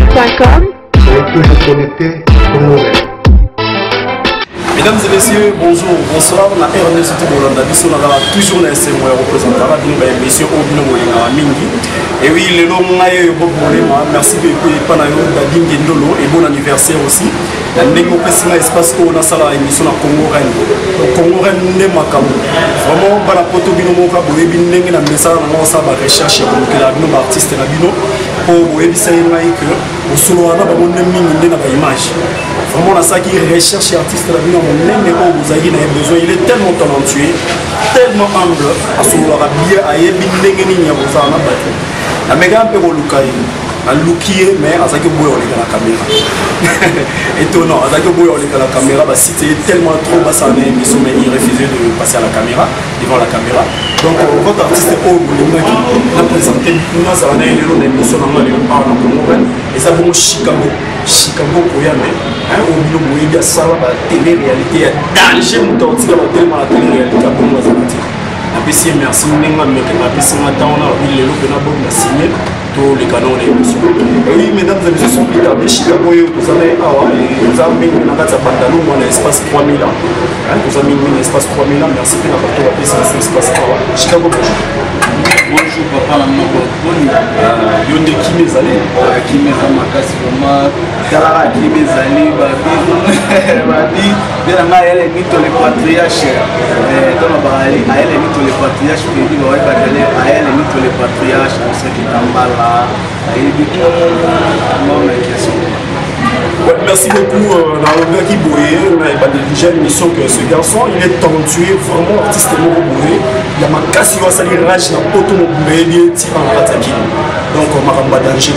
congored.com. Toujours connecté au Noël. Mesdames et messieurs, bonjour, bonsoir. On a Ernest Bolanda, on a toujours la SMO représentant la émission au Binomolinga Mingi. Et oui, le long merci beaucoup pour Dadingi Ndolo et bon anniversaire aussi. La négo pesima espace où on a la émission à Congo Rennes. Congo Rennes n'est pas comme vraiment par la poto binomoka boye binenge na message na ça ba recherche comme que la bino artiste na bino pour boye bisa que au solo ana ba bonne mingi na ba image. Vraiment ça qui recherche artiste la bino mon vous avez besoin, il est tellement talentueux, tellement humble, à ce moment-là, bien à Yébindé, la méga un peu relukai, un lookier, mais à ça que vous avez la caméra. Étonnant, à ça que vous avez la caméra, si c'était tellement trop bas, ça mais il refusait de passer à la caméra, devant la caméra. Donc, votre artiste est au bout de a présenté, nous avons une émission et ça va Chicago. Chicago pour y aller. Au milieu où il y a ça, la télé-réalité, danger, nous avons tellement la télé-réalité à Bongo Zanati. Merci, merci, nous avons signé tous les canaux de l'émission. Oui, mesdames et messieurs, sont établis Chicago, vous avez mis un pantalon dans l'espace 3000 ans. Vous avez mis un espace 3000 ans, merci pour la partie de l'espace 3. Chicago, bonjour. Bonjour papa, na maboni yonde kimezali kimeza makasi vraiment kala kimezali babi bela na ele mito le patriarche toma bali a ele mito le patriarche qui va être calé a ele mito le patriarche parce que tambala et du non mais question. Ouais, merci beaucoup Robert Kiboye, on a déjà une mission que ce garçon, il est talentueux, vraiment artistement bourré. Il y a ma casse, il va salir rage dans auto mobilier, tirant en rataki. Donc on m'a ramené danger.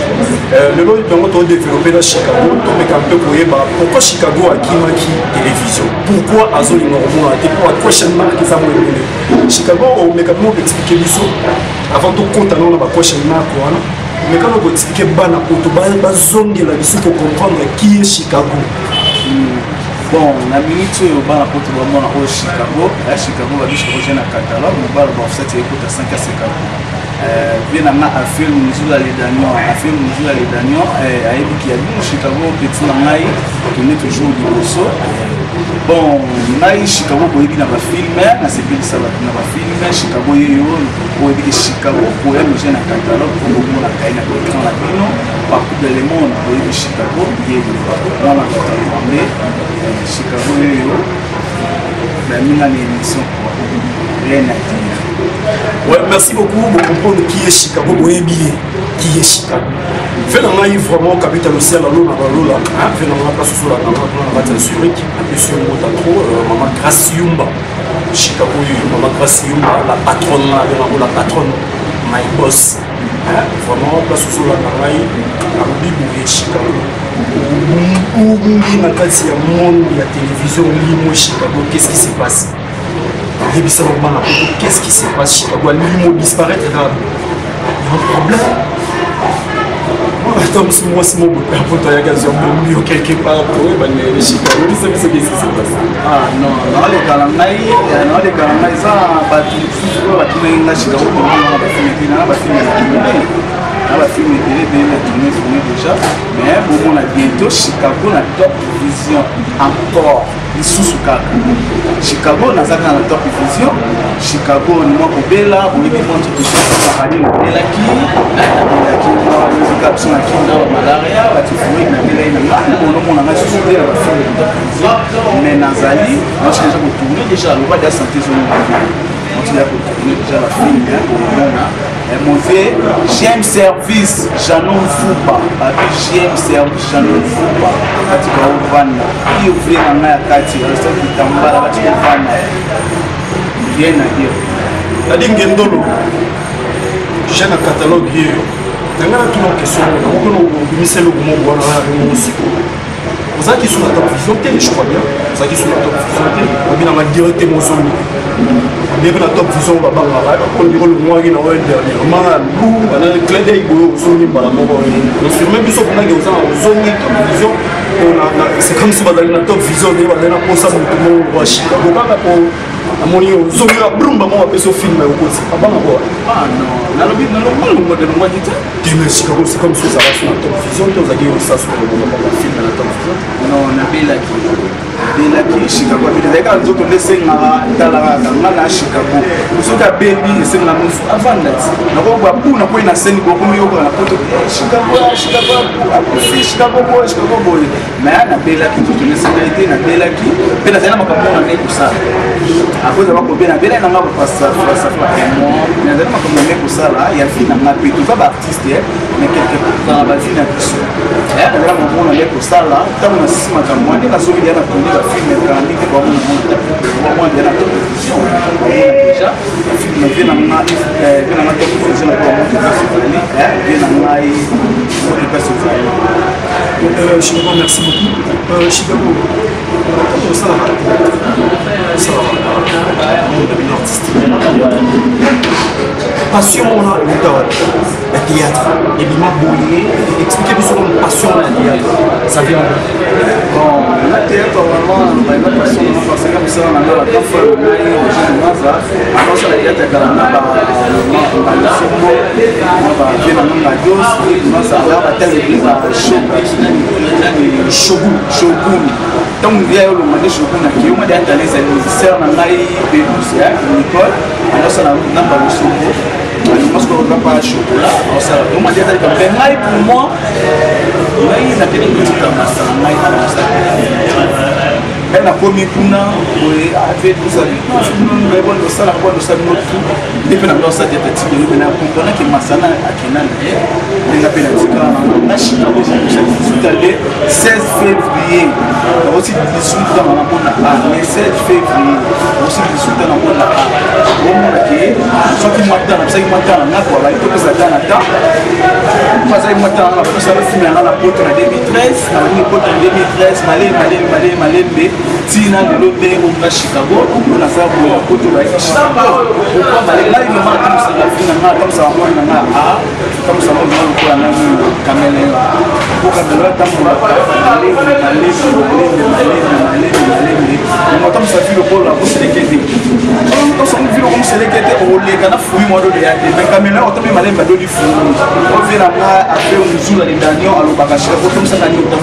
Le lot est vraiment développé dans Chicago, on est un peu pour pourquoi Chicago a Kimaki télévision? Pourquoi Azoli Normand a été pour la question marque qui s'est amené? Chicago, on m'a quand même expliqué l'issue. Avant tout compte, on a la question marque. Mais quand on explique Bana Poto, la zone de la mission pour comprendre qui est Chicago. Bon, la minute où Bana Poto vraiment au Chicago, à Chicago, la mission prochaine à Catalogne, on va le voir cette écoute à 5 à 5 bien à film nous allons à film nous allons à qui a vu Chicago petit nangai qui est toujours du bosso. Bon, naï Chicago pour y avoir filmé, na c'est bien ça va na filmé Chicago yo pour y Chicago pour y manger na catalogue pour vous la caille na écran la bino partout dans le monde pour y Chicago y dans la catalogue mais Chicago yo la mina l'émission rien à dire. Ouais, merci beaucoup pour comprendre qui est Chicago, qui est Chicago. Fait dans la vraiment capitale aussi à la Lola, fait dans la place sur la bataille Zurich, monsieur Motatro, maman Graciumba, Chicago, maman Graciumba, la patronne, la patronne, my boss. Vraiment, place sur la bataille, la Bible et Chicago. Où il y a la télévision, l'île Chicago, qu'est-ce qui se passe? Qu'est-ce qui se passe? Chicago, l'île disparaître, il y a un problème. Attends, moi, c'est mon beau-père, pour toi, il y a un quelque part pour les Chicago, c'est ce qui se passe. Ah non, dans les calendriers, ça, Chicago, on va filmer déjà, mais on a bientôt Chicago na top vision encore sous Chicago na zaka na top vision Chicago ni moi kobela on est contre tout ça ça radio la qui musique sur la qui malaria va tu fouiller na bela ina on a sous la film mais Nazali moi je déjà tourner déjà le roi de la santé sur on a tourner déjà la film mon vieux, j'aime service, j'en foupa. J'aime service, j'en foupa. Quand tu vas au van, il ouvre la main à Kati, le seul qui t'emballe, tu vas au van. Rien à dire. La dingue ndolo, j'ai un catalogue hier. Dans la toute la question, on a mis le mot pour la musique. Vous avez qui sont la top vision télé, je crois bien. Vous avez qui sont la top vision télé. On a directement zone. On a la top vision, on va on dirait le mois qui n'a pas dernièrement. On a le clé d'œil pour zone. On se met plus au point que vous avez zone top vision. C'est comme si vous avez la top vision, vous avez la poste à tout le monde. amoni ozongela brumba mo apeso film okosi abana quoi ah non nalobi modèle moi dit mais Chicago c'est comme ça va sur Top Vision to zaki ça sur le film na Top Vision non na belaki Chicago mais quand nzoto lesenga talaka ngana Chicago soka baby esenga mufu avant that nako ba puna ko ina seni ko komi yoko na poto Chicago boy mais na belaki nzoto lesenga ite na belaki pe na zana makambo na neko sa akoza bako be na bela na ngabo pasa moi na zana makambo na neko sala ya fina ngapi to ba artiste mais quelque part ba fina biso na zana makambo na neko sala tamu na sisi makambo ni na soki yana poni ba film ka ndike ba mo mo na télévision déjà film vient na télévision pour mo vient na ngai Chicago, merci beaucoup. Chicago, ça va. Passion, on a le théâtre. Et Bima Bouyé, expliquez-nous sur une passion à la théâtre. Ça vient bon, la théâtre, vraiment, la passion, on a passé comme ça, on a la fois, on a eu au Généraza, avant ça, la théâtre, on a Shogun. Donc il y a le moment de Shogun qui est à l'aise à l'université, on a eu Nicole, alors ça a un number de Shogun. Parce qu'on ne va pas chocolat, on m'a dit que pour moi, il a été une petite masse. Elle a promis qu'on a fait tout ça. Nous avons le salaire pour le salaire tout. Depuis la ça était tiré, on a compris que Massana a Kenan et la pénalité on a Chicago allé 16 février. Aussi 18 dans la bonne mais 16 février. Aussi 18 dans la bonne au monde qui soit qui m'attend, ça qui m'attend, on a quoi, il faut que ça donne à temps. Pas ça qui m'attend, on a ça le film à la pote en 2013, on a une pote en 2013, malé. Tina de l'Obé au Chicago, on a fait un peu de Chicago. Pourquoi là, il m'a dit que la fin comme ça, on a comme ça, on a caméléon. Pour caméléon, on a allé, on a comme ça, vu le pôle, on s'est déquêté. Quand on vu le s'est déquêté, on les canards fouillent, moi, de l'Yadé. Mais caméléon, on a mis ma du fou. On vient là, après, on joue les derniers, à l'Obagashi, comme ça, on a mis au temps.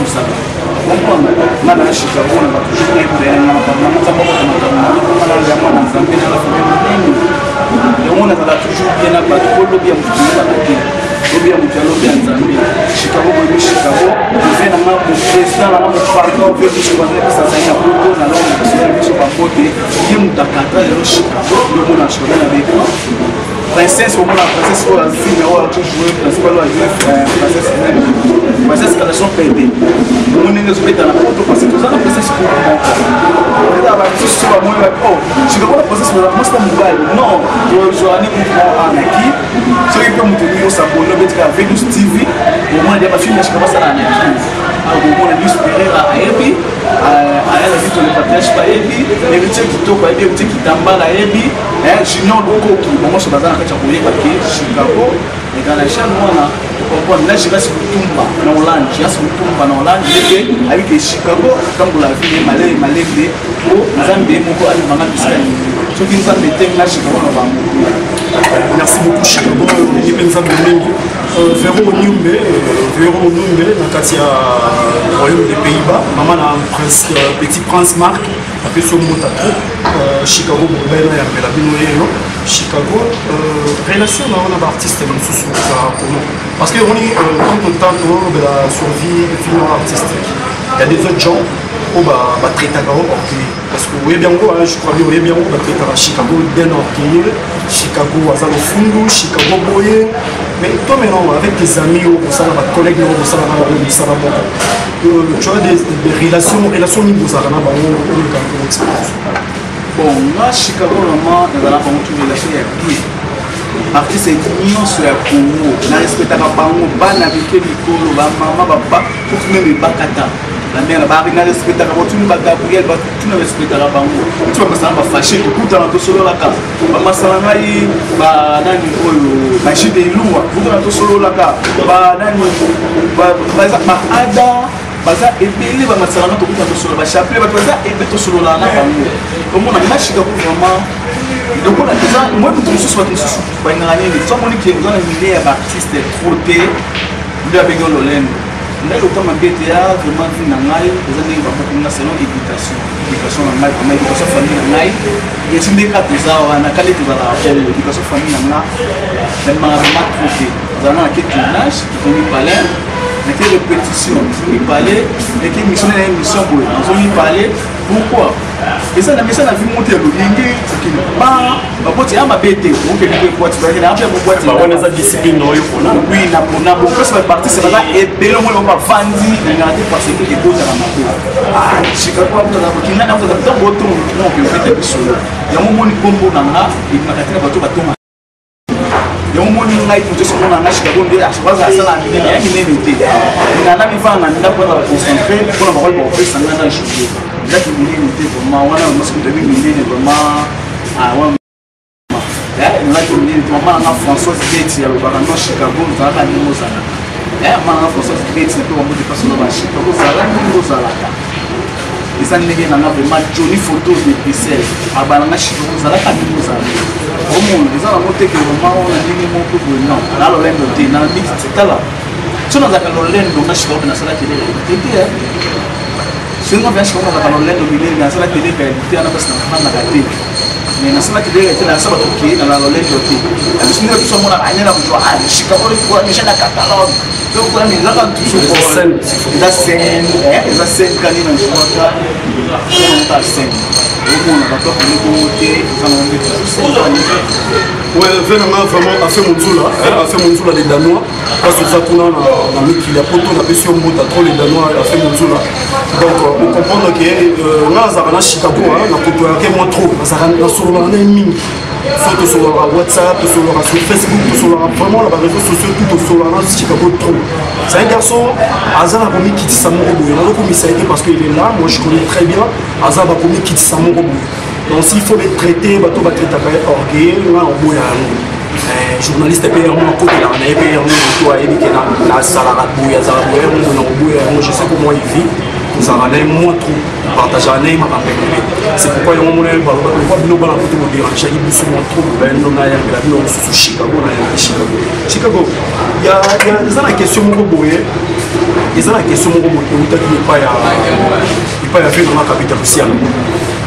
Comprendre, maintenant Chicago, on va toujours être bien, on va toujours bien abattre, bien bien Chicago, Chicago, on vient à ma président, à mon parcours, on veut que je vois que ça s'aille à beaucoup, on a l'homme qui se va porter, qui est mon Dakar, le Chicago, le monde a choisi avec moi. Princesse, au moins la princesse, on a vu, mais on a toujours joué, principalement à jouer, princesse, quand elles sont perdées. On est dans la photo parce que ça, la princesse, pour moi. On est dans la princesse, tu vas moi, je vais voir la princesse, mais moi, c'est pas mobile. Non, je vais jouer en Naki. Ce qui peut me tenir au sabot, le bête avec du Stevie, au moins, il y a ma fille, je commence à la Naki. Au moins, il y a du à Ebi, à elle, elle dit le partage par Ebi, et le tien qui toque, et le tien qui t'emballe à Ebi, Junior Loko, moi, je suis basé à Chicago, et dans la chaîne, là, je vais sur Tumba, dans Hollande, je vais sur Tumba, dans Hollande, avec Chicago, comme vous l'avez vu, malé, pour Zambie, Moko, Alimana, ceux qui nous ont mis là, Chicago, merci beaucoup, Chicago, Véro Numbe, dans Katia, Royaume des Pays-Bas, maman a un petit prince Marc, appelé son Motato, Chicago, Chicago, relation on a artiste parce que on est quand on tente de la survie de film artistique, il y a des autres gens qui vont traiter parce que oui bien je crois bien bien traiter Chicago bien orgueilleux, Chicago à le fond, Chicago boyé, mais toi maintenant avec tes amis ou ça va collègues ou ça va tu as des relations niveau ça va bon, moi, Chicago, normalement, on a une relation avec artiste nyonso ya Congo na respectaka bango bana bike likolo ba mama papa pour même bakata la mère ba na respectaka botu ba Gabriel ba tu na respectaka bango tu ba masala ba fâché kuta na to solo la ka ba masala ngai ba nani oyo ba jide iluwa kuta na to solo la ka ba nani ba ada baza ebele bamasalanga tokuta tosolo bachapelet bato baza ebe tosolola na bango omona nga Chicago vraiment lokola eza moi moto mosusu bato mosusu balingaka nini tomoni ke oza na mile ya baartiste trop te nde abengi lolendo ngai loka mabe te ya vraiment vi na ngai eza ndenge babokonga selon éducation na ngai vraiment éducation famille na ngai esi ndeka toza wana kale tozala oyo éducation famille na nga namemaka vraiment trop te ozala na ke tournage tozomi palin nake répétition tozomi pale nake émission na émission boye tozomi pale pourquoi eza na mesa na vi monte ya lolingi okili baboti ya mabe te okende mpe boîte bakende ape boîte bakona eza discipline oyo pona oui na pona bopesi bapartiste baza ebele omoi bango bavandi nangana te parce que ebotaka mabe Chicago abotaka bokinga na botaka ntango otongo okende biso yango moni nkombo na nga ebimaka te na bato batonga yango moni ngai totosomo na nga Chicago nde asobaza asala minene ya minene te ngana mivanga ndako wana baconcentre mpona bakoli bakopesa nga na journée ndaki minene te vraiment wana mosiko toyebi minene vraiment naki minene te mama nanga Françoise Beti alobaka no Chicago ozalaka ndenge ozalaka mama nanga Françoise Beti mpe bambo depasona ba Chicago ozalaka ndenge ozalaka eza ndenge nanga vraiment Johnny Photos de Pixel abananga Chicago ozalaka ndenge ozalaka omona eza nango teke vraiment ona ndenge moko boye non na lolendo te na mixte tala so nazalaka lolendo nga Chicago mpe nasala tele te singo vya Chicago nazalaka lolendo minene nasala tele réalité wana mpasi nafandaka te mais nasala tele réalité nasala toke na lolendo te abisinga biso mona anyela kujwa Chicago kwa misha na catalogue donc kwa nizaka toujours eza scène kani na nshwaka on scène omona bato bakoni te eza na mbe ouais venanga vraiment a fait mon zoula les danois parce que ça tourne na mikili ya poto na pesi mbota trop les danois a fait mon zoula donc on comprendre que nga azaka na Chicago na poto yake moi trop azaka na solo na mingi faut que sur WhatsApp, sur Facebook, sur vraiment les réseaux sociaux, tout sur Chicago trop. C'est un garçon, Azar a commis Kitty Samorobo. Il a commis ça parce qu'il est là, moi je connais très bien. Azar a commis Kitty Samorobo. Donc s'il faut les traiter, bateau va traiter avec orgueil, là on boit journaliste PR moi côté là, on a PR moi toi et qui la salade bouille, Azar bouille, on bouille, je sais comment il vit. Nous avons moins trop partagé à Neymar. C'est pourquoi on a Chicago. Il y a la question ils ont la question il pas fait dans la capitale sociale.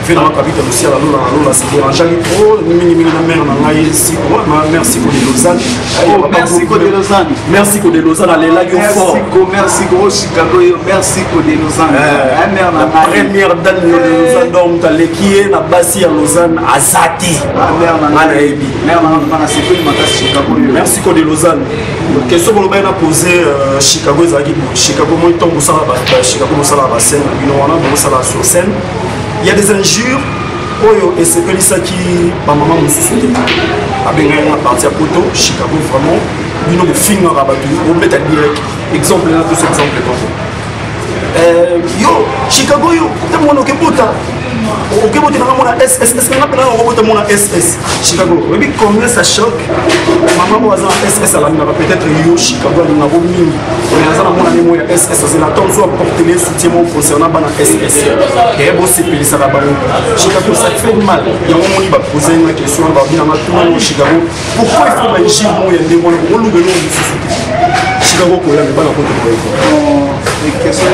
Fait dans la capitale sociale, alors c'est dérangeant trop. Merci pour les Lausanne. Merci pour les Lausanne. Merci pour les Lausanne. Allez là, fort. Merci pour Chicago. Merci pour les Lausanne. La première dame de Lausanne, donc qui est la base à Lausanne, à Zati. Merci pour les Lausanne. Question que l'on a posée, Chicago, Chicago, moi, tant que ça, Chicago, ça la scène, ça la sur scène. Il y a des injures, et c'est que ça qui, ma maman me soutient. Avec un parti à Poto, Chicago, vraiment, nous avons fini à rabattre, on met à direct. Exemple, là, deux exemples. Yo, Chicago, yo, t'es mon okebota. Okebota, on a SS, on appelle un robot, on a SS. Chicago, oui, combien ça choque? Maman, on a SS, elle a peut-être yo, Chicago, on a mis. On a mis SS, c'est la tombe, soit porter les soutiens concernant la SS. Et bon, c'est payé ça là-bas. Chicago, ça fait mal. Il y a un moment où il va poser une question, il va venir à tout le monde Chicago. Pourquoi il faut agir? Il y a des gens qui ont le nom de société. Chicago, il y a des gens qui ont les questions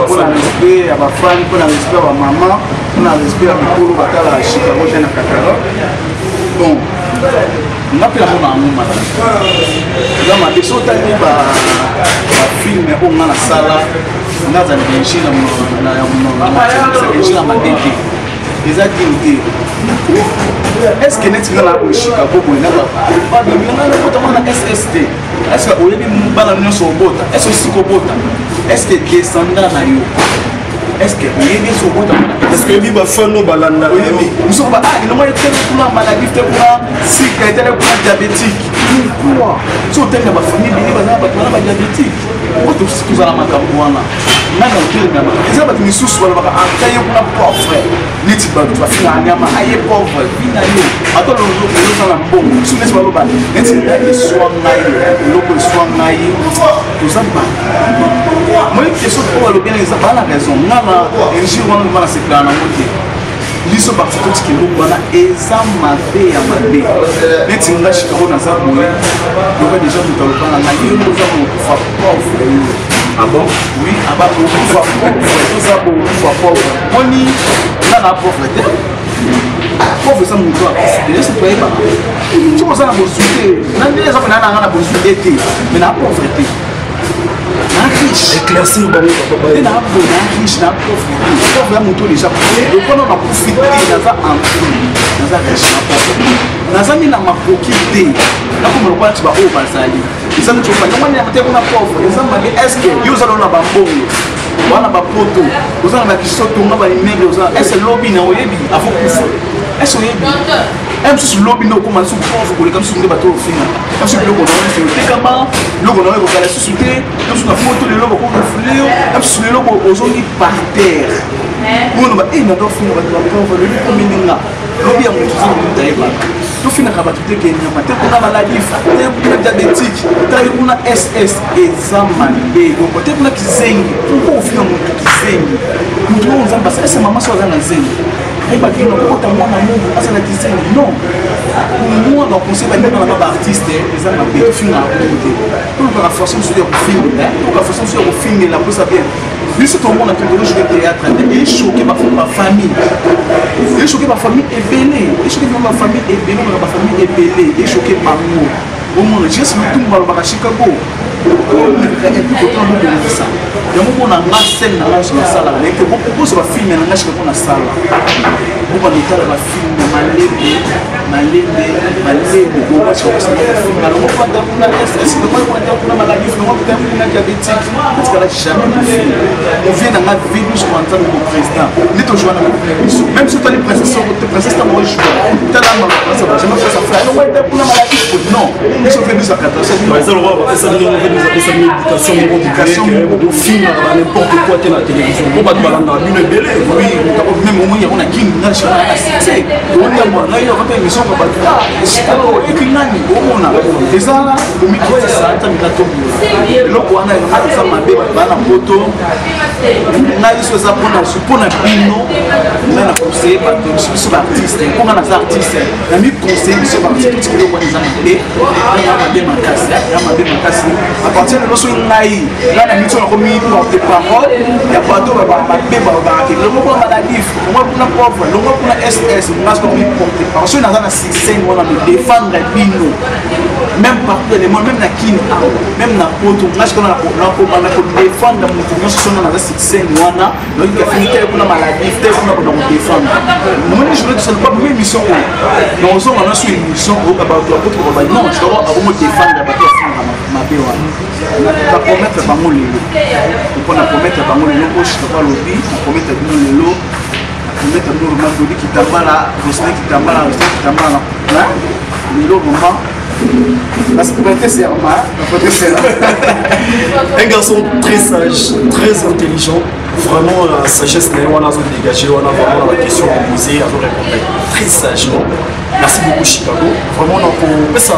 pour la respect à ma femme, pour la respect à ma maman, pour la respect à Mikolo Batala à Chicago, j'ai un Kakara. Bon, on a pris la main à mon matin. Là, ma question est un film où on a la salle, on a un engine à ma dédé. Les activités. Est-ce que nous sommes Chicago pour nous SST? Est-ce que vous avez un balanion sur le bota? Est-ce que c'est bota? Est-ce que descendant na yo? Est-ce que vous avez sur bota? Est-ce que vous avez fait nos balanda? Nous sommes pas il y a une maladie diabétique. Pourquoi? Si vous avez une famille, vous avez diabétique. oto tozala makambo wana ngai na hôtel nyama eza bato misusu balobaka antaye kuna pauvre neti bato bafinaka nyama aye pauvre bina yo ata lozala mbongo biso neti baloba neti eswa ngai eloko eswa ngai toza moi question po balobi eza bana raison ngana injure wana bana sepelana nango te biso bato totiki eloko wana eza mabe ya mabe neti nga Chicago naza boye loka deja moto aloba na ngai yo oza kokufa pauvre yo ah bon oui abakokufa pauvre toza kokufa pauvre moni nga na pauvre te pauvre eza moto akisi esi toyebaka soki oza na bozwi te nande eza kona nanga na bozwi te te mais na pauvre te na riche éclaircir te na bo na riche na pauvre pauvre ya moto déjà lokono na profite naza enfant naza riche na pauvre nazangi na makoki te nakoma lokola ti baoyo bazali eza neti ofani yango te kuna pauvre eza mabe estce yo ozala na bambongo wana bapoto oza na bakisoto nga baimeble oza ese lobi na oyebi avo kufa ese oyebi mosusu lobi nde okoma lisusu pauvre koleka mosusu nde bato ofinga mosusu biloko na wana otekama biloko na oyo kozala lisusu te mosusu na poto lelo bakokofule yo mosusu lelo ozongi par terre mono ba nadofinga bato bapauvre lobi komininga lobi ya moto ozanga moto ayebaka tofinaka bato te kenyama te kuna maladif te kuna diabétique te kuna ss eza mabe donc te kuna kizengi pourquoi ofinga moto kizengi moto oyo nzambe asa ese mama so aza na zengi ayebaki no kokota mwana mungu aza na kizengi non mwana conseil bandeka na baartiste eza mabe tofingaka bongo te tolukaka façon mosusu ya kofingela tolukaka façon mosusu ya kofingela mposa bien biso tomona tokolo jouer théâtre te echoke bafamille echoke bafamille ebele echoke bafamille ebele na bafamille ebele echoke bango omona jesu lutumbu balobaka Chicago ekotobobongisa yango mpona nga sene na nga so nasalaka eke bokokoso bafilme na nga Chicago nasala bobanotala bafilme malembe bobasikokosana alongo kwata kuna ss kwata kuna maladif longo kwata kuna diabétique natikala jamais na filme ovie na nga vilus kwanzana ko président nde tojoua na biso même si otali princesse tango ojoua talama jamais fait ça frère longo kwata kuna maladif non biso fe biso akatasa éducation film n'importe quoi te na télévision po bato balangaka bino ebele même omoni yango na king na succès oyamwana yo kata émission ko bato Chicago ekingani omona eza omikotisa ata mikatobola eloko wana eza mabe bana poto ngai biso eza mpona bino ngai na conseiller bato biso baartiste mponga naza artiste na miconseille biso baartiste totiki eloko wana eza mabe ya mabe makasi à partir de lorsque ngai nga na miti nakomi porte parole ya bato mabe babakaki longo kuna maladif longo kuna pauvre longo kuna ss ngasi komi porte parole soki naza na succès wana me défendre bino même partout dans le monde même na kini même na poto ngasi kona nakobanda kodéfendre moto nyonso soki naza succès wana donc afini te kuna maladif te kuna kona kodéfendre moni je veux que ce n'est pas même émission oyo donc ozonga na so émission oyoka bato ya poto babai non je dois akomo défendre bato mabe wana nakomettre bango lelo mpona komettre bango lelo oshikaka lobi nakomettre bino lelo nakomettre bino roma todi kitambala rosne kitambala na lelo roma un garçon très sage, très intelligent, vraiment la sagesse on a dégagé, on a vraiment la question posée, on a répondu très sagement. Merci beaucoup Chicago. Vraiment on a ça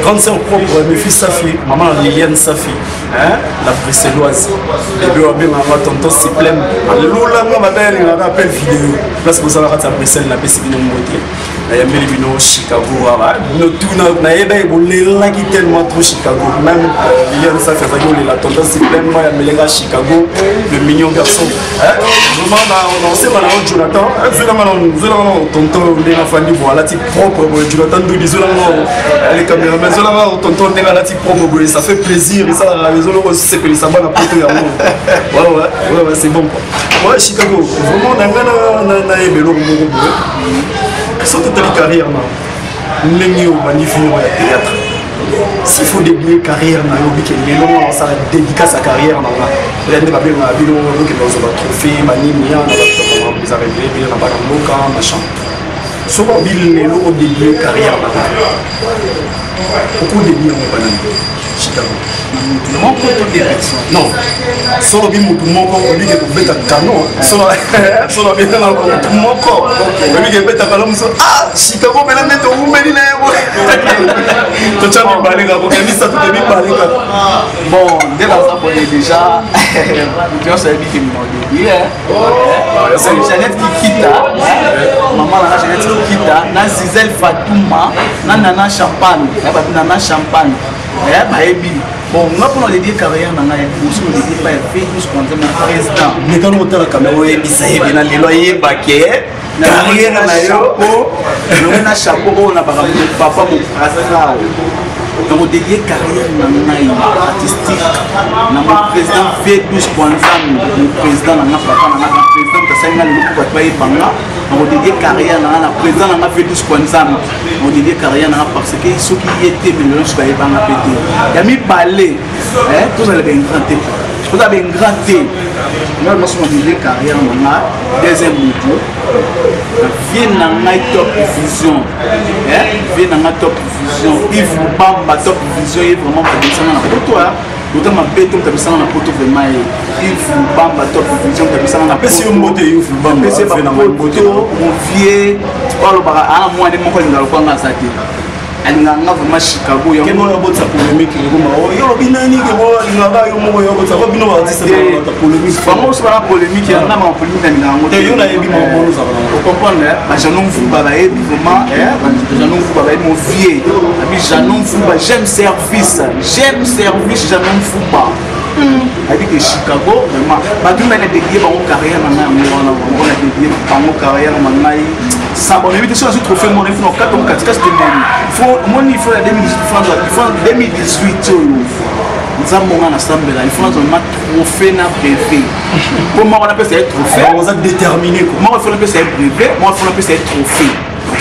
grande sœur propre, mes fils Safi, maman Liliane Safi, hein, la bruxelloise. Les deux bien ma tonton s'y plaît. Lola ma belle, on appelle vidéo. Parce que ça va à Bruxelles, la paix c'est bien montré. Il y a Melvino Chicago, nous tout na eba ebolela qui tellement trop Chicago. Même Liliane Safi la tonton s'y plaît, moi il y a Chicago, le mignon garçon. Vraiment on sait maintenant Jonathan, nous allons tonton de la famille voilà type propre Jonathan nous disons les caméramans là tonton de la type propre ça fait plaisir et ça la maison là c'est que ça va la poto ya ouais c'est bon quoi. Ouais Chicago vraiment na ebelo moko boye. Surtout ta carrière na ndenge magnifique ya théâtre. S'il faut dédier carrière na yo bike lelo on ça dédicace sa carrière na la ndenge ba bien na bino que dans ba trophée manini ya na ba vous arrivez bien na ba moka machin. Souvent il lelo dédier carrière na beaucoup dédier en banane. Chicago. Mon côté direction. Non. Solo bi mutu moko obi ke kobeta canon. Solo bi na mutu moko. Obi ke beta canon so ah Chicago bela meto umeli na yebo. To chami balinga ko kemi sa to bi balinga. Bon, dès la fois déjà tu vois ça dit que mon début c'est Jeannette qui quitte. Maman la Jeannette qui quitte. Na Zizel Fatouma, na Nana Champagne, Nana Champagne. Bon, moi pour le dire carrière, on a aussi le dire pas fait tout ce qu'on dit mon président. Mais quand on entend la caméra, il s'est bien les loyers baquet. Carrière na chapeau, on a chapeau, on a papa mon frère. Donc on dédié carrière artistique. Mon président fait tout ce qu'on dit, mon président na papa na président de Saint-Gal le quoi pas y panga. On dédié carrière na président na fait tout ce qu'on dit. On dédié carrière na parce que ceux qui étaient mais je vais pas na péter. Il y a mis balai, tout ça le bien grand thé. Vous avez un grand thé. Moi je me suis dit carrière na deuxième moto. Viens na top vision. Viens na top vision. Yves Bamba top vision est vraiment pas descendre na poto. Autant ma bête on tape ça na poto vraiment Yves Bamba top vision tape ça na poto. Si on monte Yves Bamba c'est fait na poto. Mon vieux tu parles bara à moi des moko ngalo kwa ngasa te. Alinganga vraiment Chicago ya kemo na botsa polémique ngoma yo binani ke bo ngaba yo moko yo botsa ko bino artiste na polémique vraiment c'est pas polémique ya na ma polémique na ngo te yo na yebi mo bono za on comprendre ba janon fu ba yebi vraiment janon fu ba mon vieux abi janon fu ba j'aime service janon fu ba a dit que Chicago vraiment ba tout na dédié ba carrière na on a dédié ba carrière na ça bon éviter sur trophée mon info 4 ou 4 casse de même faut mon il faut la 2018 nous avons un ensemble là il faut un trophée na brevet comment on appelle ça trophée on a déterminé comment on appelle ça brevet moi il faut appeler ça trophée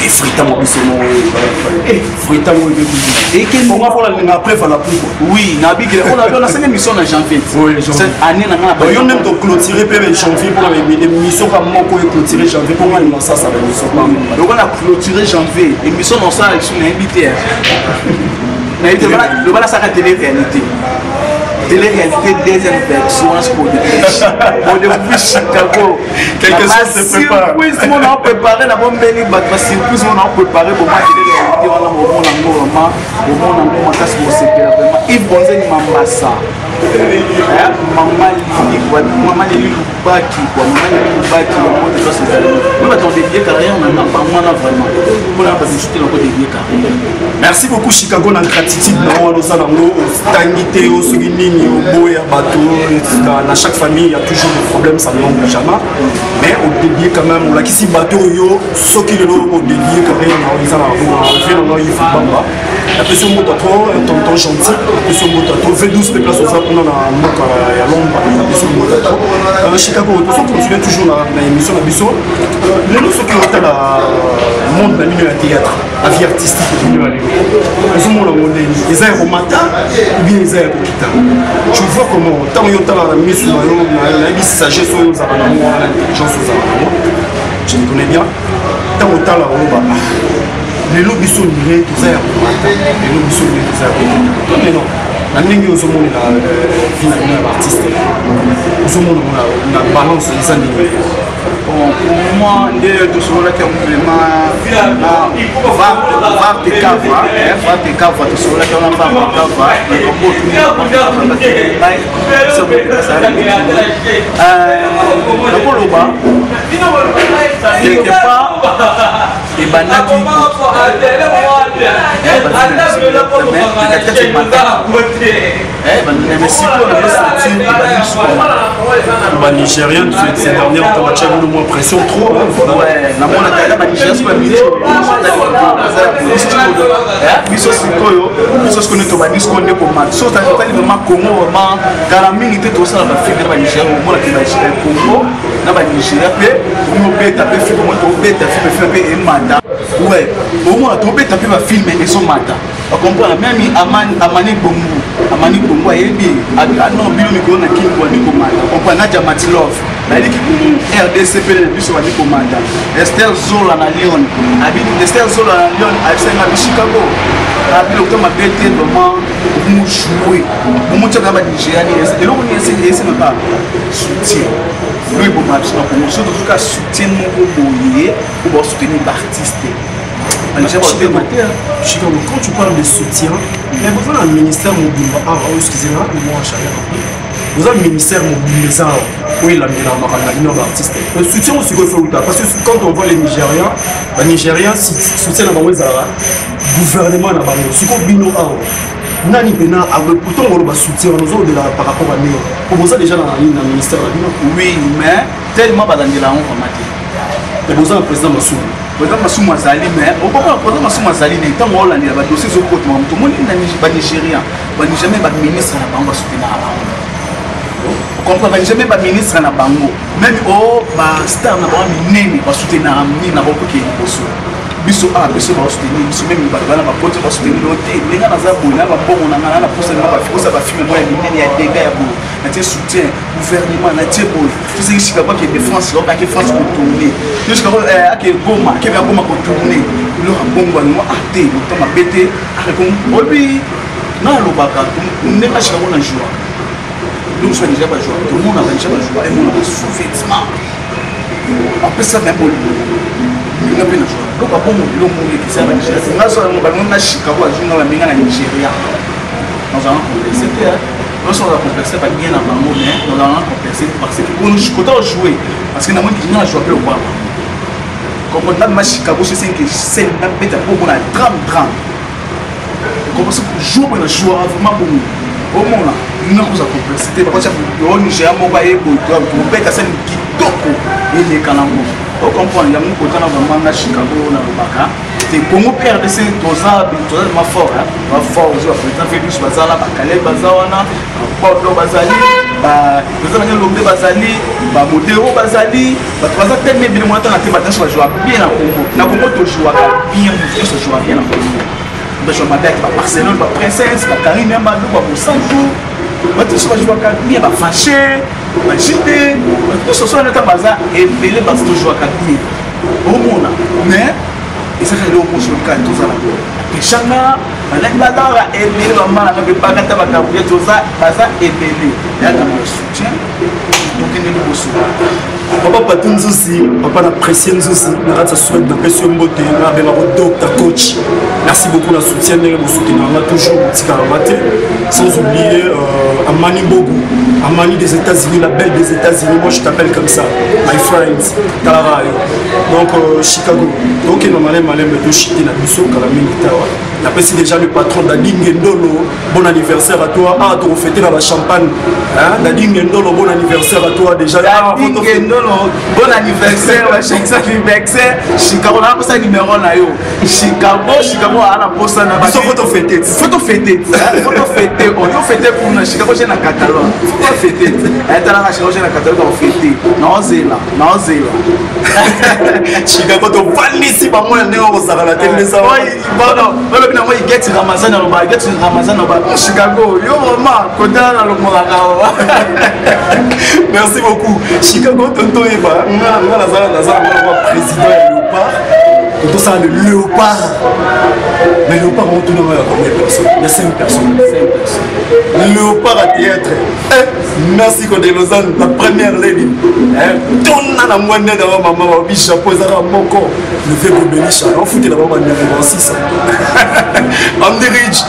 et frita mo biso mo frita mo et que pour moi faut la après va la plus oui na big on a 5 émissions en janvier cette année na na yo même to clôturer pe janvier pour la émission comme moko et clôturer janvier pour moi ça va émission donc on a clôturé janvier émission dans ça sur l'invité mais le voilà ça télé réalité télé-réalité deuxième version pour de Chicago. Quelque chose se prépare. Surprise, on a préparé la bonne belle surprise, on a préparé pour moi télé-réalité, on a vraiment Yves Bonzen Mambassa. Maman Lili Lubaki, nous avons dédié carrière, on n'a pas moins vraiment. On a pas discuté encore dédié carrière. Merci beaucoup Chicago na gratitude na wana za nango tangité au suginini au boya bateau dans chaque famille il y a toujours des problèmes ça ne manque jamais mais au dédié quand même on l'a ici bateau yo soki le au dédié quand même na isa na fait dans Yves Bamba la pression motato tonton gentil la pression motato fait 12 places au Japon na moka ya lomba la pression motato Chicago on continue toujours na émission na biso les nous soki au la monde na milieu de théâtre la vie artistique ils ont mon ils ont romata ou bien ils ont kita tu vois comment tant yo tant la mise sur la mise sagesse aux amours l'intelligence aux amours je me connais bien tant autant la roba les lobbies sont liés tous les lobbies sont liés tous mais non la ligne aux hommes la finalement artiste aux hommes on a balance les années. Pour moi, tout ce là qui est vraiment va te cava, tout ce là qui est quelque part, et banaki Nigérien ces dernières temps le moins pression trop ouais na mona kaya ba Nigérien c'est pas biso sikoyo biso sikoyo to ba disco ndeko man so ta tali vraiment Congo vraiment kala mingi te to sala ba film ba Nigérien mona ke ba Congo na ba Nigérien pe mo beta pe film mo to beta film pe e manda ouais au moins to beta pe ba film e so manda on comprend même amani bongo ayebi non bilo mi ko na king kwa ndiko manda on comprend na Matilov baliki RDC pe biso bali komanda Esther Zola na Lyon abi Esther Zola na Lyon asenga bi Chicago abi le temps mabete vraiment mu jouer mu tshaka ba Nigériani et le on essaie même pas soutien lui pour match donc on se trouve qu'à soutien mon boyer pour soutenir l'artiste. Chicago, quand tu parles de soutien, vous avez un ministère mobile, excusez-moi, vous avez un ministère mobile, oui, la artiste. Le soutien aussi, parce que quand on voit les Nigériens soutiennent le gouvernement, ce qu'on bino nani pena pourtant on va soutenir nous autres par rapport à nous. Pour vous déjà dans le ministère oui, mais tellement pas dans la honte. Et vous avez un président Massou. Président Massou Mazali, mais au moment où Massou Mazali n'est pas mort, il y a des dossiers au côté. Tout le monde n'est Nigérien. Il n'y a jamais pas de ministre à la banque soutenir la banque. Vous comprenez, jamais pas de ministre à la banque. Même au star n'a pas mis pour soutenir la banque qui est possible. Biso a biso ba soutenir biso même ba bana ba pote ba soutenir l'autre les gars za bona ba bongo na ngana pour ça ba fikosa ba filmer moi les ya dégâts ya bo na tie soutien gouvernement na tie bo tout ce qui Chicago qui défense là qui France pour tourner tout Chicago qui Goma qui va Goma pour tourner le bongo no até le temps ma pété avec obi na lo baka n'est pas Chicago na joie donc je déjà pas jouer tout le monde a déjà pas jouer et on a sous-vêtements après ça même il y a plein de choses. Donc, à bon moment, qui s'est arrangé. C'est là que nous avons Chicago à jouer dans la Nigeria. Nous allons complexer. Nous allons complexer pas bien avant nous, mais nous allons complexer parce que nous allons jouer. Parce que nous allons jouer au Baba. Comme on a Chicago, c'est que c'est un peu de pour on a drame. Comme ça, pour jouer, on a joué vraiment pour nous. Au moment nous avons complexité. Parce que au Nigeria, on va y aller pour faire des scènes qui toquent et les canaux. Au comprendre, il y a beaucoup de gens vraiment à Chicago, dans le Baka. Et pour nous perdre ces toza ma fort, ma fort aux président Félix Bazala, Bakale Bazawana, Bordeaux Bazali, président Lombe Bazali, Modero Bazali, Bazaza tellement bien montant la thématique sur jouer bien à Congo. Na Congo to jouer bien, se jouer bien à Congo. Je suis avec Barcelone, Princesse, Karine Mbadou, Santo. Tout ce que je vois bien, va fâcher, va jeter, tout ce soit notre bazar et belé parce que je vois bien. Au monde, mais et ça fait le mot sur le cas tout ça là. Et chana, on a là et belé va mal avec pas gata va cabouiller tout ça, bazar et belé. Il y a un soutien. Donc il est beau papa patun aussi, papa apprécié nous aussi. On a souhaité d'apprécier Mbote, on a bien docteur coach. Merci beaucoup la soutien, vous soutenez toujours sans oublier Amani Bogu, Amani des États-Unis, la belle des États-Unis. Moi je t'appelle comme ça, my friends, Talara. Donc Chicago. Donc normalement malem de chiter la mission Kalamini Tawa. J'apprécie déjà le patron Dading Ndolo. Bon anniversaire à toi. Ah, tu fêter la champagne. Hein? Dading Ndolo, bon anniversaire à toi déjà. Dading Ndolo, bon anniversaire. Anniversaire. Chicago, on a posé numéro là yo. Chicago, on a posé na ba. Photo fêter. Photo fêter. Photo fêter. On doit fêter pour nous. Chicago, j'ai na catalogue. Photo fêter. Et dans la Chicago, j'ai na catalogue on fêter. Non zéla. Chicago, tu vas ici par moi on s'arrête la télé ça. Bon, il get Ramazan au bar, get Ramazan au bar. Chicago, yo maman, Kodana dans le Moragao. Merci beaucoup. Chicago, tonton Eba, on a président Léopard. Tonton ça le Léopard. Mais Léopard, on tourne combien de personnes? Il y a 5 personnes. Léopard à théâtre. Merci Kodé Lausanne, la première lady. Tourne à la moine de ma maman, chapeau, Zara Moko. Le fait de Bénicha, on foutait la maman numéro 6. Andy Ridge,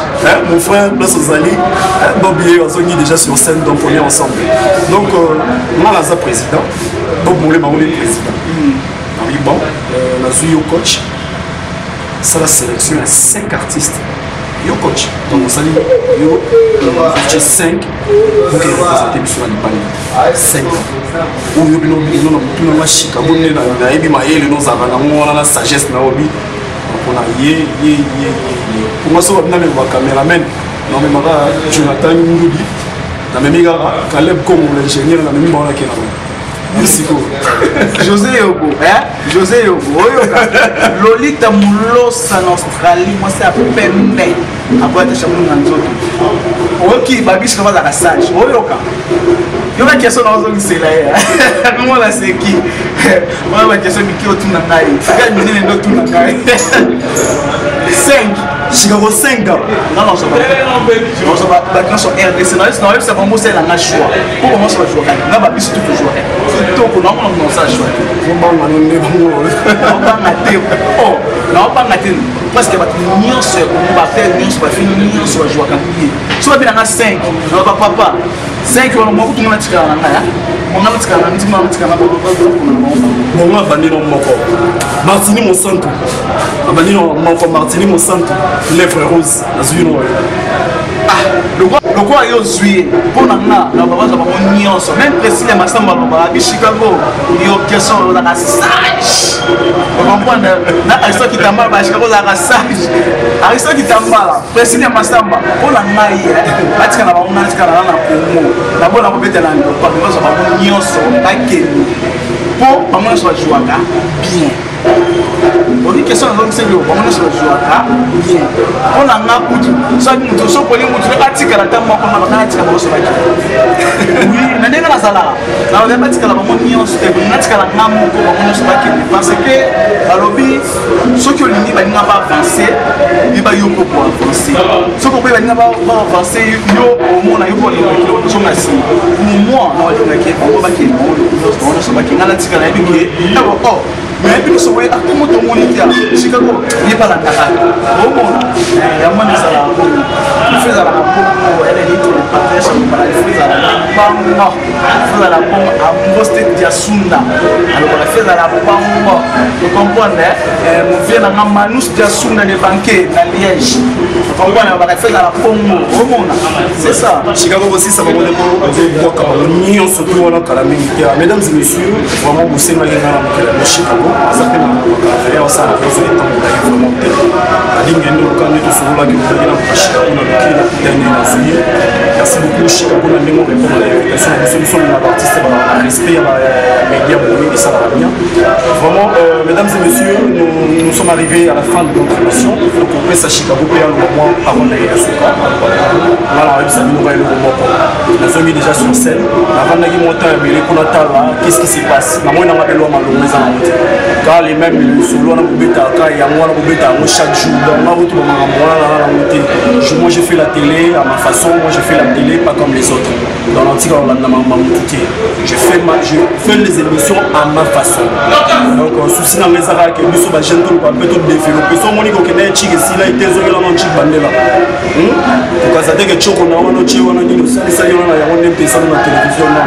mon frère, place aux alliés. Bobby Azoni déjà sur scène, donc on est ensemble. Donc, moi, là, président. Donc, on est président. Oui, bon, on a vu yo coach. Ça, la sélection, il y a 5 artistes. Yo coach. Donc, on s'allie. Yo, j'ai 5. Donc, il représente sur la Nipali. 5. Ou yo, on a Chicago, on a Ebi Maye, on a la sagesse, on a pour moi, ça va venir avec caméraman. Non, mais Jonathan Ngoudi, Caleb comme l'ingénieur, on a même pas merci beaucoup. José Yogo, José Yogo, Lolita Moulos en Australie, moi c'est à Pembe. Après, tu as champion dans le qui babiche comment ça sage oyoka yoka question na ozo lisela ya comment la c'est qui moi la question qui otuna ngai ga minene ndo tuna ngai 5 Chicago 5 non ça va ba sur RDC non c'est vraiment c'est la choix pour comment ça va jouer na babiche tout jouer tout ko non non ça choix non pas matin parce que ba nyonso on va faire nyonso ba finir nyonso va jouer quand so ba na 5 non ba papa 5 on mo kutunga tikana na on a tikana ntima tikana ba bon on va venir au moko Martini Monsanto abandi no moko Martini Monsanto lèvres roses azwino le quoi yo zui pour na na baba za ba nyonso même président masamba ba bi Chicago yo question la sage on comprend na aso qui tamba ba Chicago la sage aso qui tamba président masamba pour na ngai atika na ba on atika na pomo na bona ko betela ndo pa ba za ba nyonso akeni pour ba mo so jouaka bien on dit question donc c'est le ba mo so jouaka bien on a na kutu ça mutu so ko ni mutu atika la tamba ko na ba atika ba so ba oui na ndenge na sala na ba atika la ba mo nyonso te na atika la ngamo ko ba mo so ba keni parce que balobi ceux qui ont l'idée ba nga ba avancer ils ba yoko pour avancer ceux qui ba nga ba avancer yo au monde yo ko le so ngasi moi na wa ke ko ba ke on so ba ke ngala tika na bike oh mais puis so way akto moto monikia Chicago ni pas la cara au monde ya mwana sala fait la pour elle est tout le partage para faire la bamba faire la bombe à Moste Diasunda alors la fait la bamba vous comprenez mon vient na Manus Diasunda de banquet na Liège vous comprenez on va faire la bombe au monde c'est ça Chicago aussi ça va donner pour quoi ni on se trouve dans la militaire mesdames et messieurs vraiment vous savez dans Chicago certainement et on s'en a besoin de vraiment alingi ndo quand nous sommes là qui nous dans Chicago na qui la dernière nazie merci beaucoup Chicago na ndemo répondre à l'invitation de solution de l'artiste par respect à médias et ça va bien vraiment mesdames et messieurs nous sommes arrivés à la fin de notre émission donc on passe à Chicago et à moment avant d'aller à Soka voilà ça nous va le moment nous sommes déjà sur scène avant d'aller monter mais les là qu'est-ce qui se passe na moi na mabelo malomeza na moto car les mêmes solo na bobeta ka ya moi na bobeta chaque jour donc na route mama moi moi je fais la télé à ma façon moi je fais la télé pas comme les autres dans l'antique on l'a je fais les émissions à ma façon donc souci na mesara que biso ba jeune tout ba peut développer so moniko que na chiki si la itezo la non chiki bandela ko ça que choko na wono chi wono ni ça yo na ya wonde pesa na télévision na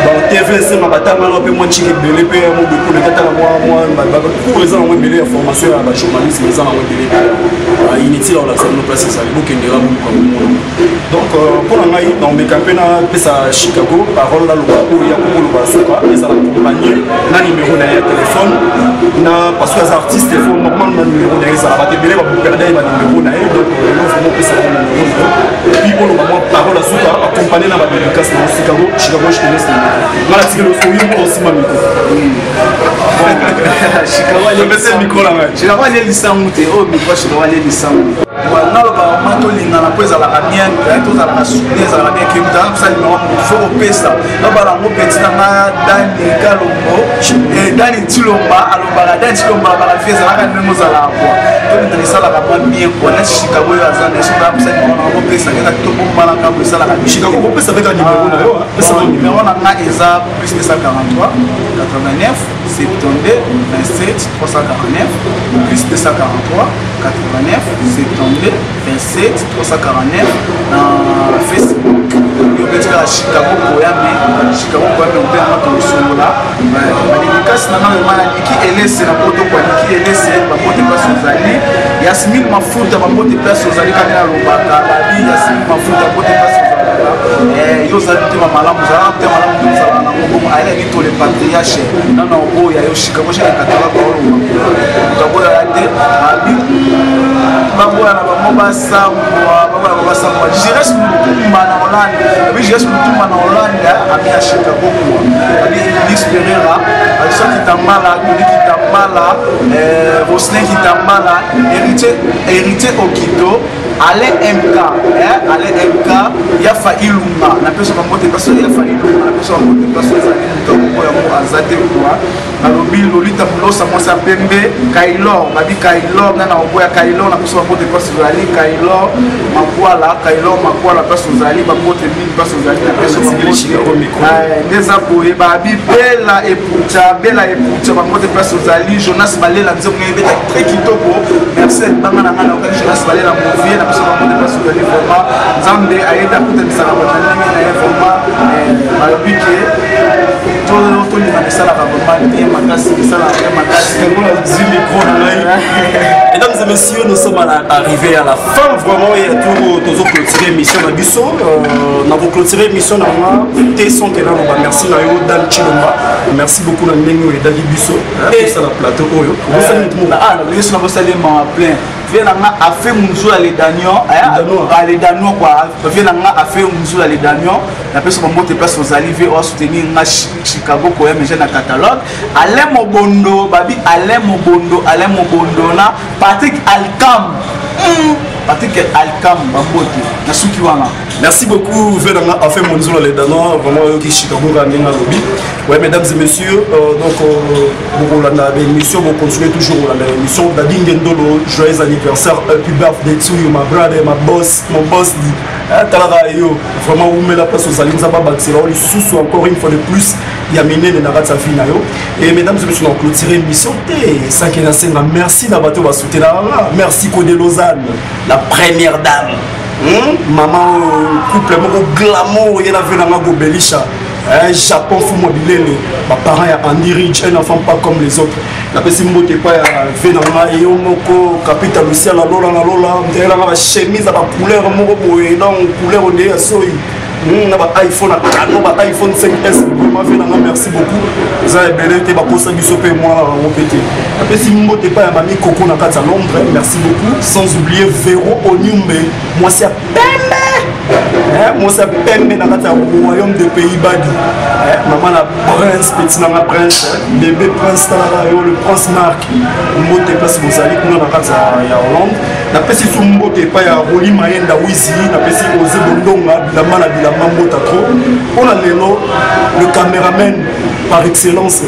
donc TVC ma batama no pe mo chiki belé pe mo be ko le tata moi pour les gens qui ont formation à la journaliste les gens qui ont inutile on a ça nous place ça les bouquins de rameau comme donc pour la maille dans mes campagnes à Chicago parole là le pour il y a beaucoup de basuka et ça l'accompagner na numéro na téléphone na parce que les artistes il faut normalement numéro na ça va te belé va perdre ma numéro na donc nous faut que ça numéro puis pour le moment parole à suka accompagner na ba dédicace na Chicago je te laisse na la tigre aussi ma micro Chicago le bese mikola nga Chicago le lisangu te o miko Chicago le lisangu na ba mato linga na poza la bien to za la soutenir za la bien que dans ça il faut pesa na ba la mo petit na Dani Kalombo et Dani Tilomba alomba Dani Tilomba ba la feza la même za la quoi to ni ça la ba bien quoi na Chicago ya za na ça na mo pesa na to bomba la ka ça la Chicago mo pesa avec numéro na yo pesa numéro na eza plus 243 89 72 27 349 plus 243 89 72 27 349 na Facebook yo betika Chicago Koyame Chicago Koyame on peut entendre sur là dédicace na na maliki elese na poto kwa liki elese ba pote place ozali Yasmin Mafuta ba pote place ozali kana lobaka babi Yasmin Mafuta pote place yo zalite malamu zala te malamu zala na ngomo ala ni to le patriarche na na oya yo Chicago chez katala ba olo Chicago ya te abi baboya na ba mobasa moi je reste mutumba na Hollande abi je reste mutumba na Hollande abi ya Chicago kwa abi l'espérera ali so kitambala Roslin kitambala héritier Okito Alain MK biso bakote place ezali moto yango aza te kwa balobi lolita molosa mwasi ya pembe kailor babi kailor nga na oboya kailor na biso bakote place ezali kailor makwala place ezali bakote mingi place ezali na biso ndeza boye babi bela epucha bakote place ezali Jonas Balela nzembo ngebe très kitoko merci banga na ngana okali Jonas Balela movie na biso bakote place ezali vraiment nzambe ayeda kutemisa na batani na vraiment balobike tout les années ça la vraiment bien makasi ça la makasi mesdames et messieurs, nous sommes arrivés à la fin vraiment et tout nous avons clôturé l'émission na biso nous avons clôturé l'émission na moi Tesson que là merci na yo Dan Chilomba merci beaucoup na ndengo et Dali biso et ça la plateau oyo ah la biso na bossa les ma plein venanga a fait munzu à les danion quoi venanga a fait munzu à les danion la personne monte place aux arrivées au soutenir na Chicago ko mais j'ai na catalogue Alain Mobondo babi Alain Mobondo na Patrick Alcam Bambote na suki wana merci beaucoup venanga a fait munzu à les danion vraiment qui Chicago rangenga lobby ouais mesdames et messieurs donc pour la émission vous continuez toujours la émission Dadi Ngendolo joyeux anniversaire happy birthday to you my brother my boss mon boss dit talaka yo vraiment vous mettez la place aux alliés nzaba baxela oli sous encore une fois de plus il y a mené les narats sa fille nayo et mesdames et messieurs on clôturer l'émission t 5 et 5 merci na bateau va soutenir merci Codé Lausanne la première dame maman couple moko glamour il y a vu na go Belisha Japon fou mobilé ma parent ya Andy Rich un enfant pas comme les autres la personne mbote pas ya venanga et moko capital Lucia la lola ndela na chemise ba couleur moko boye donc couleur on est soi na ba iPhone na iPhone 5S vraiment venanga merci beaucoup ça est belé te ba posa biso pe moi on pété la personne mbote pas ya mami Coco na kata Londres merci beaucoup sans oublier Véro Onyumbe moi c'est moi c'est peine dans le royaume de Pays-Bas. Maman la prince, petit na prince, bébé prince le prince Marc. Mbote place vous allez nous dans la Hollande. Na pesi sou mbote pa ya Roli Mayenda Wizi, na pesi Ose Bondonga, bilama mbota trop. On a le caméraman par excellence.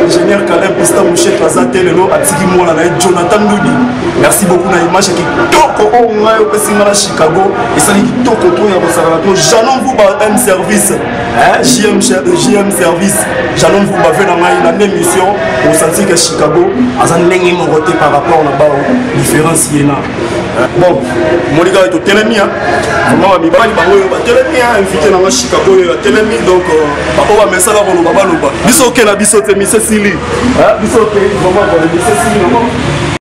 Ingénieur Caleb Pista Mouché Trasate Lelo Atiki Mola Jonathan Doudi. Merci beaucoup na image qui toko au moins au Pessimala Chicago et ça dit toko to ya Bosarato. J'allons vous un service JM service. J'allons vous baver dans une émission au senti que Chicago a un lengi mon côté par rapport à la différence yena. Bon, mon gars est au Télémi vraiment mi bali bango ba Télémi invité dans Chicago ya Télémi donc papa va message là baba biso ke na biso te mise sili biso ke vraiment ko mise sili